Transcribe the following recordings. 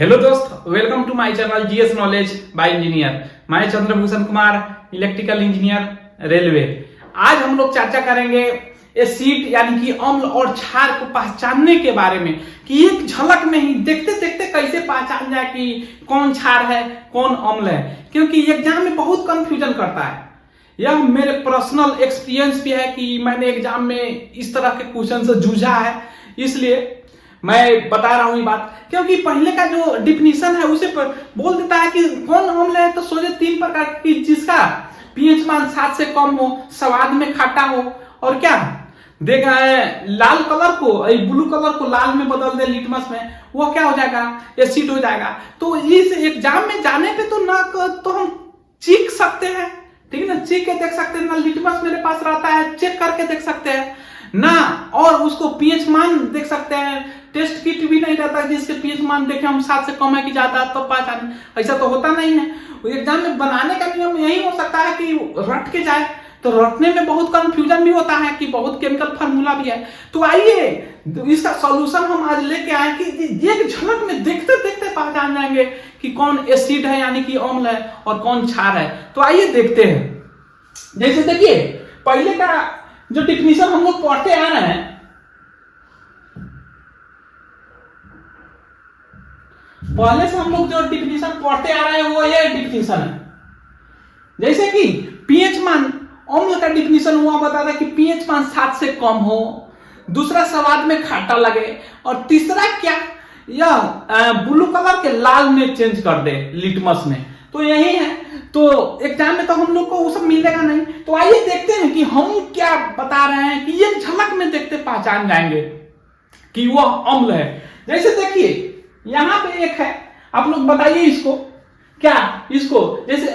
Hello दोस्त, welcome to my channel GS knowledge by engineer. मैं Chandrabhushan Kumar, electrical engineer, railway. आज हम लोग चर्चा करेंगे एसिड यानी कि अम्ल और क्षार को पहचानने के बारे में कि एक झलक में ही देखते देखते कैसे पहचान जाए कि कौन क्षार है कौन अम्ल है, क्योंकि एग्जाम में बहुत कंफ्यूजन करता है। यह मेरे पर्सनल एक्सपीरियंस भी है कि मैंने एग्जाम में इस तरह के क्वेश्चन से जूझा है, इसलिए मैं बता रहा हूं ये बात। क्योंकि पहले का जो डिफिनीशन है उसे बोल देता है कि कौन अम्ल है, तो सोचे 3 प्रकार की, जिसका पीएच मान 7 से कम हो, स्वाद में खट्टा हो, और क्या देखा है लाल कलर को ब्लू कलर को लाल में बदल दे लिटमस में, वो क्या हो जाएगा, एसिड हो जाएगा। तो इस एग्जाम में जाने पे तो हम चीख सकते हैं, ठीक है ना, चीख के देख सकते हैं ना, लिटमस मेरे पास रहता है, चेक करके देख सकते हैं ना, और उसको पीएच मान देख सकते हैं। टेस्ट किट भी नहीं रहता जिसके पीएच मान देखे हम 7 से कम है कि ज्यादा, तब पहचान। ऐसा तो होता नहीं है। एग्जाम में बनाने का नियम यही हो सकता है कि रट के जाए, तो रटने में बहुत कंफ्यूजन भी होता है कि बहुत केमिकल फार्मूला भी है। तो आइए इसका सॉल्यूशन हम आज लेके आए कि एक झलक में देखते देखते पहचान जाएंगे कि कौन एसिड है यानी कि अम्ल है और कौन क्षार है। तो आइए देखते हैं। जैसे देखिए पहले का जो डिफिनीशन हम लोग पढ़ते आ रहे हैं, पहले से हम लोग जो डिफिनीशन पढ़ते आ रहे हैं वो ये डिफिनीशन है। जैसे कि पीएच मान, अम्ल का डिफिनीशन हुआ बताता है कि पीएच मान 7 से कम हो, दूसरा स्वाद में खट्टा लगे, और तीसरा क्या, यह ब्लू कलर के लाल में चेंज कर दे लिटमस में। तो यही है। तो एग्जाम में तो हम लोग को वो सब मिलेगा नहीं। तो आइए देखते हैं कि हम क्या बता रहे हैं कि ये झलक में देखते पहचान जाएंगे कि वह अम्ल है। जैसे देखिए यहां पे एक है, आप लोग बताइए इसको क्या, इसको जैसे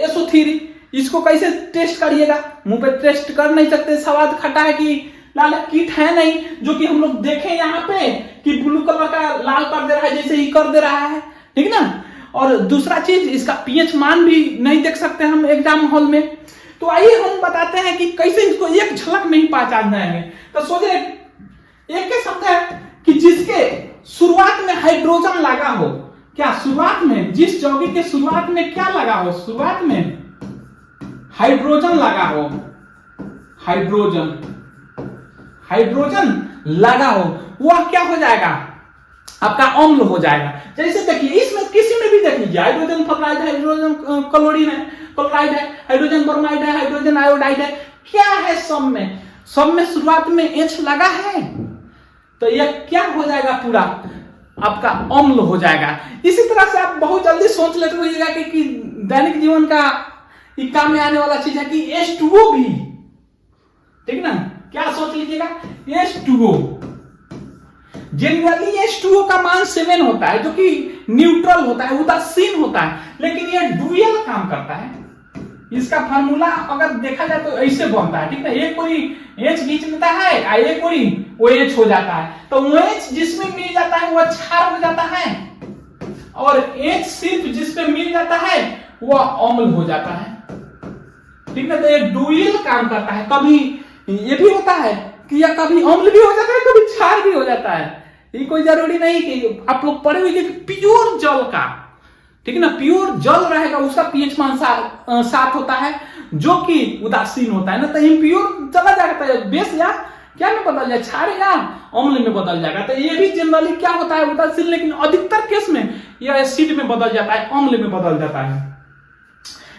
SO3, इसको कैसे टेस्ट करिएगा, मुंह पे टेस्ट कर नहीं सकते, स्वाद खट्टा है कि लाल, कीट है नहीं जो कि हम लोग देखें यहाँ पे कि ब्लू कलर का लाल कर दे रहा है, जैसे ही कर दे रहा है, ठीक ना। और दूसरा चीज, इसका पीएच मान भी नहीं देख सकते हम एग्जाम हॉल में। तो आइए हम बताते हैं कि कैसे इसको एक झलक में ही पहचान जाएंगे। तो सोचे एक के शब्द है कि जिसके शुरुआत में हाइड्रोजन लगा हो। क्या शुरुआत में, जिस यौगिक के शुरुआत में क्या लगा हो, शुरुआत में हाइड्रोजन लगा हो, हाइड्रोजन लगा हो, वह क्या हो जाएगा, आपका अम्ल हो जाएगा। जैसे देखिए इसमें किसी में भी देख लीजिए, हाइड्रोजन फ्लोराइड है, हाइड्रोजन क्लोरीन है, क्लोराइड है, हाइड्रोजन ब्रोमाइड है, हाइड्रोजन आयोडाइड है, क्या है सब में शुरुआत में H लगा है, तो यह क्या हो जाएगा, पूरा आपका अम्ल हो जाएगा। इसी तरह से आप बहुत जल्दी सोच लेते होइएगा कि दैनिक जीवन का काम में आने वाला चीज है कि H2O भी, ठीक ना, क्या सोच लीजिएगा, H2O। जनरली H2O का मान 7 होता है, जो कि न्यूट्रल होता है, उदासीन होता है, लेकिन यह डुअल काम करता है। इसका फार्मूला अगर देखा जाए तो ऐसे बनता है, ठीक ना, एक कोई H खींच लेता है, एक कोई OH हो जाता है, तो OH जिसमें मिल जाता है वह क्षार हो जाता है, और H सिर्फ जिसमें मिल जाता है वह अम्ल हो जाता है, ठीक ना। तो ये डुअल काम करता है। कभी ये भी होता है कि या कभी अम्ल भी हो जाता है, कभी क्षार भी हो जाता है। ये कोई जरूरी नहीं कि आप लोग पढ़े हुए कि प्योर जल का, ठीक है ना, प्योर जल रहेगा उसका पीएच मान 7 होता है, जो कि उदासीन होता है ना, तो इम्प्योर चला जाएगा, तो बेस या क्या में बदल जाए, क्षार या अम्ल में बदल जाएगा। तो ये भी जनरली क्या होता है, उदासीन, लेकिन अधिकतर केस में यह एसिड में बदल जाता है, अम्ल में बदल जाता है।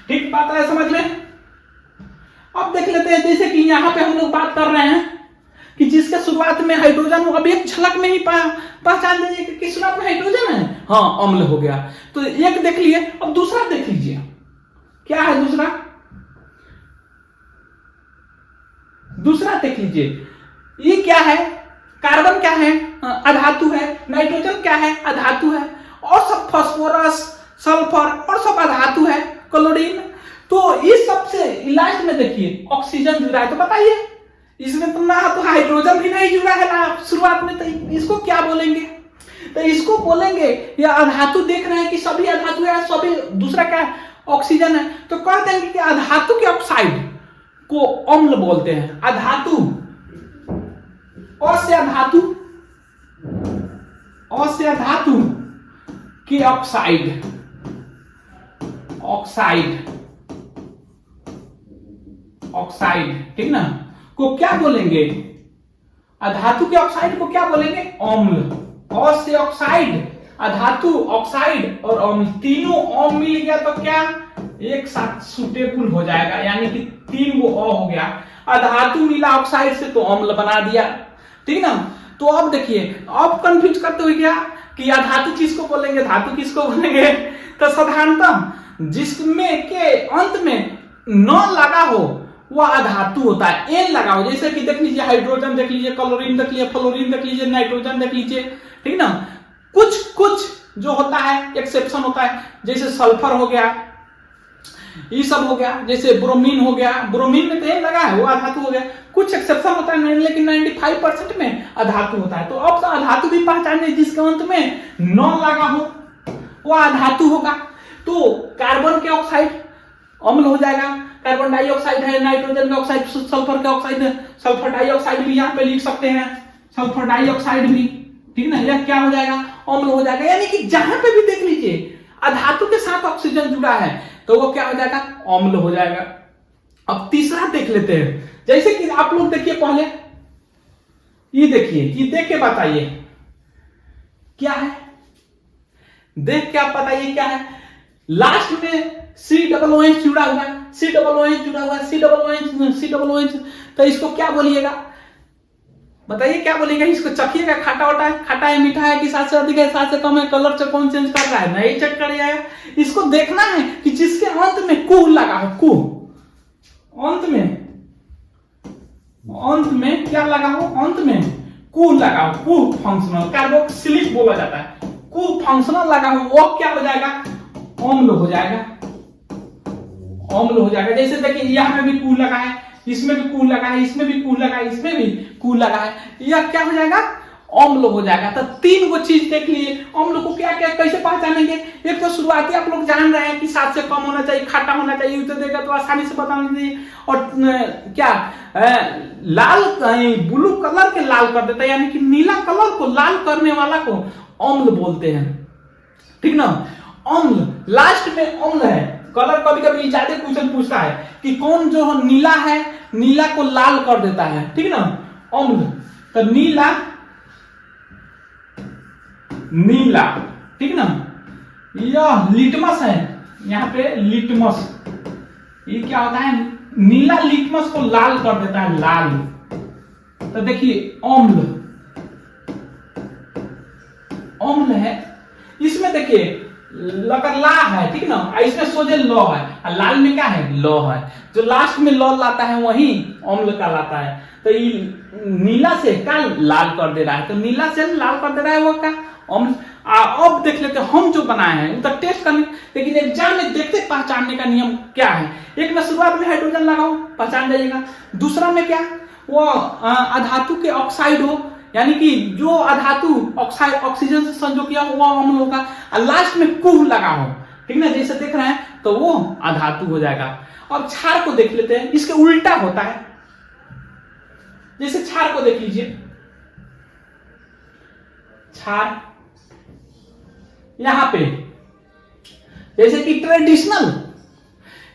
ठीक बात है, समझ में। अब देख लेते हैं, जैसे कि यहाँ पे हम लोग बात कर रहे हैं कि जिसके शुरुआत में हाइड्रोजन हो, अब एक झलक में ही पहचान लीजिए कि किस शुरुआत में हाइड्रोजन है, हाँ अम्ल हो गया। तो एक देख लिए, अब दूसरा देख लीजिए, क्या है दूसरा देख लीजिए, ये क्या है, कार्बन क्या है, अधातु है, नाइट्रोजन क्या है, अधातु है, और सब फास्फोरस, सल्फर और सब अधातु है, क्लोरीन। तो इस सबसे लास्ट में देखिए ऑक्सीजन जुड़ा है, तो बताइए इसमें तो ना तो हाइड्रोजन भी नहीं जुड़ा है ना शुरुआत में, तो इसको क्या बोलेंगे, तो इसको बोलेंगे या अधातु। देख रहे हैं कि सभी अधातु है, सभी, दूसरा क्या ऑक्सीजन है, तो कह देंगे कि अधातु के ऑक्साइड को अम्ल बोलते हैं। अधातु, और से अधातु के ऑक्साइड, ऑक्साइड, ऑक्साइड, ठीक ना, को क्या बोलेंगे? अधातु के ऑक्साइड को क्या बोलेंगे? अम्ल। और से ऑक्साइड, अधातु, ऑक्साइड और अम्ल, तीनों अम्ल मिल गया तो क्या एक साथ सुटेबल हो जाएगा, यानी कि 3 गो अ हो गया। अधातु मिला ऑक्साइड से तो अम्ल बना दिया, ठीक ना। तो अब देखिए, अब कंफ्यूज करते हुए क्या कि अधातु किसको बोलेंगे, धातु किसको बोलेंगे? तो साधारणतः जिसमें के अंत में न लगा हो वह अधातु होता है, एन लगा हो। जैसे कि देख लीजिए हाइड्रोजन देख लीजिए, क्लोरीन देख लीजिए, फ्लोरीन देख लीजिए, नाइट्रोजन देख लीजिए, ठीक ना। कुछ कुछ जो होता है एक्सेप्शन होता है, जैसे सल्फर हो गया, ये सब हो गया, जैसे ब्रोमीन हो गया, ब्रोमीन में तो एन लगा है वो अधातु हो गया। कुछ एक्सेप्शन होता है लेकिन 95% में अधातु होता है। तो अब तो अधातु भी पहचाने जिसके अंत में न लगा हो वह अधातु होगा। तो कार्बन के ऑक्साइड अम्ल हो जाएगा, कार्बन डाइऑक्साइड है, नाइट्रोजन का ऑक्साइड, सल्फर का ऑक्साइड है, सल्फर डाइऑक्साइड भी यहाँ पे लिख सकते हैं, सल्फर डाइऑक्साइड भी, ठीक ना, यह क्या हो जाएगा? अम्ल हो जाएगा। यानी कि जहां पे भी देख लीजिए अधातु के साथ ऑक्सीजन जुड़ा है तो वो क्या हो जाएगा? अम्ल हो जाएगा। अब तीसरा देख लेते हैं, जैसे कि आप लोग देखिए पहले, ये देखिए, ये देख के बताइए क्या है, देख के आप बताइए क्या है। लास्ट में COOH जुड़ा हुआ है, COOH जुड़ा हुआ है, COOH, तो इसको क्या बोलिएगा? बताइए क्या बोलिएगा? इसको चखिएगा, खट्टा वटा है, खट्टा है, मीठा है, कि साथ से अधिक है, साथ से कम है, कलर से कौन चेंज कर रहा है, नहीं चेक कर जाएगा। इसको देखना है कि जिसके अंत में कु लगा हो, कु अंत में क्या लगा हो? अंत में कु लगा हो, कु फंक्शनल, कार्बोक्सिलिक बोला जाता है, कु फंक्शनल लगा हो, वो क्या हो जाएगा? अम्ल हो जाएगा, अम्ल हो जाएगा। जैसे देखिए यहाँ पे भी कु लगा है, इसमें भी कु लगा है, इसमें भी कु लगा है, इसमें भी कु लगा है, यह क्या हो जाएगा? अम्ल हो जाएगा। तो 3 गो चीज देख लिए। अम्ल को क्या क्या कैसे पहचानेंगे? एक तो शुरुआती आप लोग जान रहे हैं कि 7 से कम होना चाहिए, खट्टा होना चाहिए, तो देगा तो आसानी से बता दीजिए। और क्या लाल ब्लू कलर के लाल कर देता है, यानी कि नीला कलर को लाल करने वाला को अम्ल बोलते हैं, ठीक ना। अम्ल, लास्ट में अम्ल है। कलर कभी कभी ज्यादा क्वेश्चन पूछता है कि कौन जो नीला है, नीला को लाल कर देता है, ठीक ना, अम्ल। तो नीला, नीला, ठीक ना। यह लिटमस है, यहाँ पे लिटमस, ये क्या होता है? नीला लिटमस को लाल कर देता है, लाल। तो देखिए अम्ल, अम्ल है। इसमें देखिए लकर ला है, ठीक ना, इसमें सोजे लौ है, लाल में क्या है? लौ है। जो लास्ट में लौ लाता है वही अम्ल का लाता है। तो ये नीला से क्या लाल कर दे रहा है, तो नीला से लाल कर दे रहा है वो क्या? अम्ल। अब देख लेते हैं हम जो बनाए हैं, तो टेस्ट करने, लेकिन एग्जाम में देखते पहचानने का नियम क्या है। एक में शुरुआत में हाइड्रोजन लगाओ, पहचान जाइएगा। दूसरा में क्या? वो अधातु के ऑक्साइड हो, यानी कि जो अधातु ऑक्साइड ऑक्सीजन से संयोग किया हुआ अम्ल होगा। और लास्ट में कुह लगा हो, ठीक ना, जैसे देख रहे हैं, तो वो अधातु हो जाएगा। अब क्षार को देख लेते हैं, इसके उल्टा होता है। जैसे क्षार को देख लीजिए, क्षार यहां पे जैसे कि ट्रेडिशनल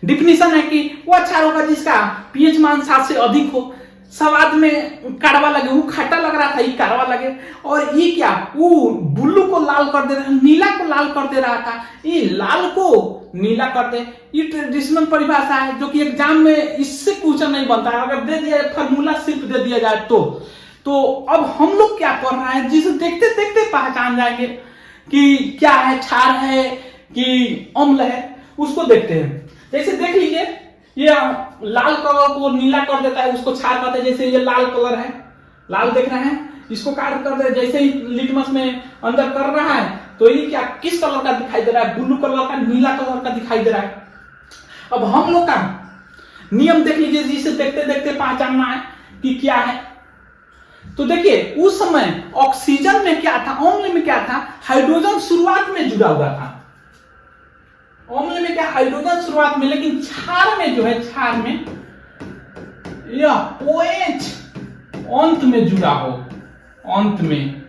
डिफिनीशन है कि वो क्षार होगा जिसका पीएच मान 7 से अधिक हो, स्वाद में कड़वा लगे, वो खट्टा लग रहा था, ये कड़वा लगे। और ये क्या, वो ब्लू को लाल कर दे रहा है, नीला को लाल कर दे रहा था, ये लाल को नीला कर दे। ये ट्रेडिशनल परिभाषा है जो कि एग्जाम में इससे क्वेश्चन नहीं बनता है। अगर दे दिया फार्मूला सिर्फ दे दिया जाए तो अब हम लोग क्या कर रहे हैं, जिसे देखते देखते पहचान जाएंगे कि क्या है, क्षार है कि अम्ल है, उसको देखते हैं। जैसे देख लीजिए, ये लाल कलर को नीला कर देता है, उसको क्षार कहते हैं। जैसे ये लाल कलर है, लाल देख रहे हैं, इसको काट कर दे, जैसे ही लिटमस में अंदर कर रहा है तो ये क्या किस कलर का दिखाई दे रहा है? ब्लू कलर का, नीला कलर का दिखाई दे रहा है। अब हम लोग का नियम देख लीजिए, जिसे देखते देखते पहचानना है कि क्या है। तो देखिए उस समय ऑक्सीजन में क्या था, अम्ल में क्या था, हाइड्रोजन शुरुआत में जुड़ा हुआ था। अम्ल में क्या, हाइड्रोजन शुरुआत में, लेकिन क्षार में जो है, क्षार में यह OH अंत में जुड़ा हो, अंत में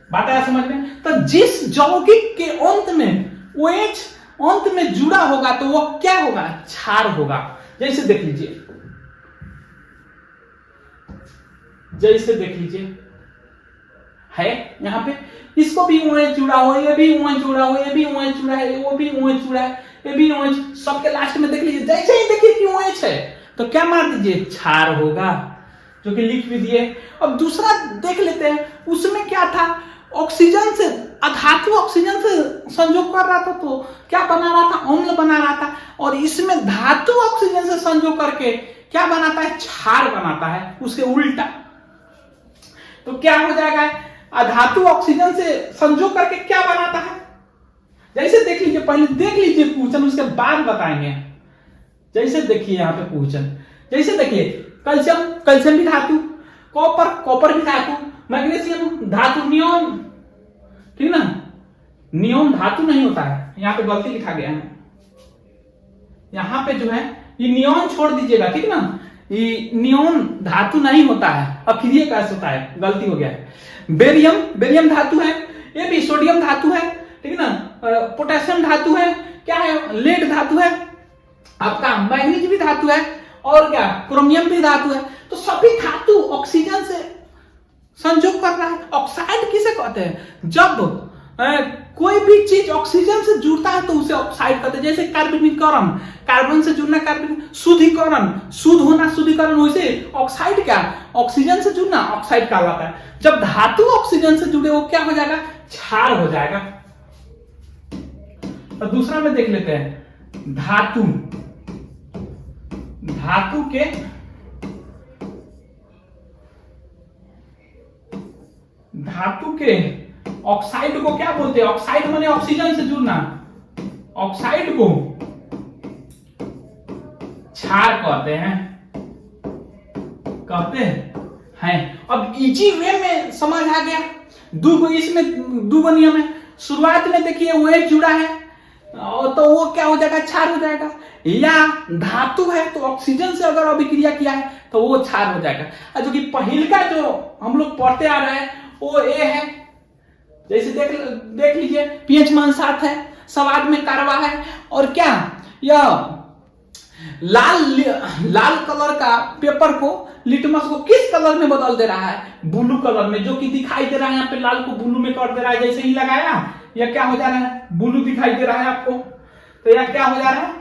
बात आया समझ में? तो जिस यौगिक के अंत में OH अंत में जुड़ा होगा तो वो क्या होगा? क्षार होगा। जैसे देख लीजिए, है यहां पे, इसको भी OH जुड़ा हो, ये भी OH जुड़ा हो, ये भी OH जुड़ा है, वो भी OH जुड़ा है, ये भी OH, सबके लास्ट में देख लीजिए, जैसे ही देखिए कि OH है तो क्या मार दीजिए? क्षार होगा, जो कि लिख भी दिए। अब दूसरा देख लेते हैं, उसमें क्या था? ऑक्सीजन से, अधातु ऑक्सीजन से संयोग कर रहा था तो क्या बना रहा था? अम्ल बना रहा था। और इसमें धातु ऑक्सीजन से संयोग करके क्या बनाता है? क्षार बनाता है, उसके उल्टा। तो क्या हो जाएगा? अधातु ऑक्सीजन से संयोग करके क्या बनाता है? जैसे देख लीजिए, पहले देख लीजिए क्वेश्चन, उसके बाद बताएंगे। जैसे देखिए यहाँ पे क्वेश्चन, जैसे देखिए कैल्शियम भी धातु, कॉपर भी धातु, मैग्नीशियम धातु, नियोन, ठीक ना? नियोन धातु नहीं होता है, यहाँ पे गलती लिखा गया है। यहाँ पे जो है ये नियोन छोड़ दीजिएगा, ठीक ना? ये नियोन धातु नहीं होता है, अक्रिय कैसे होता है, गलती हो गया है। बेरियम धातु है, ये भी सोडियम धातु है, ठीक ना? पोटेशियम धातु है, क्या है? लेड धातु है, आपका मैग्नीज भी धातु है, और क्या? क्रोमियम भी धातु है। तो सभी धातु ऑक्सीजन से संयोग कर रहा है। ऑक्साइड किसे कहते हैं? जब कोई भी चीज ऑक्सीजन से जुड़ता है तो उसे ऑक्साइड कहते हैं। जैसे कार्बनीकरण, कार्बन से जुड़ना कार्बन, शुद्धिकरण, शुद्ध होना शुद्धिकरण, वैसे ऑक्साइड क्या? ऑक्सीजन से जुड़ना ऑक्साइड कहलाता है। जब धातु ऑक्सीजन से जुड़े वो क्या हो जाएगा? क्षार हो जाएगा। तो दूसरा में देख लेते हैं, धातु के ऑक्साइड को क्या बोलते हैं? ऑक्साइड माने ऑक्सीजन से जुड़ना, ऑक्साइड को क्षार कहते हैं। अब इजी वे में समझ आ गया। इसमें दो नियम है। शुरुआत में देखिए OH जुड़ा है तो वो क्या हो जाएगा? क्षार हो जाएगा। या धातु है तो ऑक्सीजन से अगर अभिक्रिया किया है तो वो क्षार हो जाएगा। जो कि पहिल का जो हम लोग पढ़ते आ रहे हैं वो A है। जैसे देख लीजिए, pH मान 7 है, स्वाद में कारवा है, और क्या? यह लाल कलर का पेपर को, लिटमस को किस कलर में बदल दे रहा है? ब्लू कलर में, जो कि दिखाई दे रहा है यहाँ पे, लाल को ब्लू में कर दे रहा है। जैसे ही लगाया यह क्या हो जा रहा है? ब्लू दिखाई दे रहा है आपको, तो यह क्या हो जा रहा है?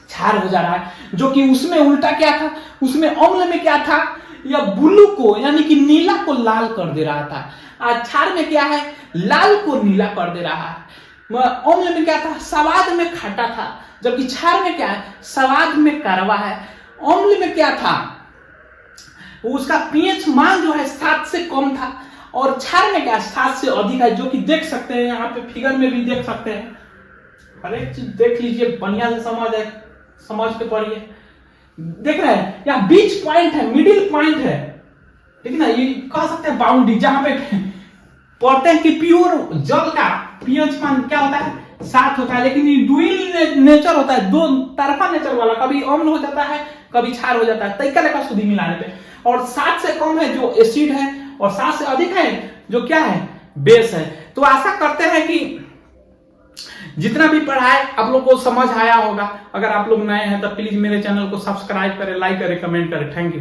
क्षार हो जा रहा है। जो कि उसमें उल्टा क्या था? उसमें अम्ल में क्या था? यह ब्लू को यानी कि नीला को लाल कर दे रहा था। आज क्षार में क्या है? लाल को नीला कर दे रहा है। अम्ल में क्या था? स्वाद में खट्टा था, जबकि क्षार में क्या है? स्वाद में कड़वा है। अम्ल में क्या था? उसका pH मान जो है 7 से कम था, और क्षार में क्या? 7 से अधिक है, जो कि देख सकते हैं यहाँ पे, फिगर में भी देख सकते हैं। हर एक चीज देख लीजिए, बढ़िया से समझ के पढ़िए। देख रहे हैं यहाँ बीच पॉइंट है, मिडिल पॉइंट है, ठीक है ना? ये कह सकते हैं बाउंड्री, जहां पे पढ़ते हैं कि प्योर जल का pH मान क्या होता है? 7 होता है। लेकिन ये ड्यूल नेचर होता है, दो तरफा नेचर वाला, कभी अम्ल हो जाता है, कभी क्षार हो जाता है, तरीका लेकर शुद्धि मिलाने पे। और 7 से कम है जो एसिड है, और 7 से अधिक है जो क्या है? बेस है। तो आशा करते हैं कि जितना भी पढ़ाए आप लोग को समझ आया होगा। अगर आप लोग नए हैं तो प्लीज मेरे चैनल को सब्सक्राइब करें, लाइक करें, कमेंट करें। Thank you.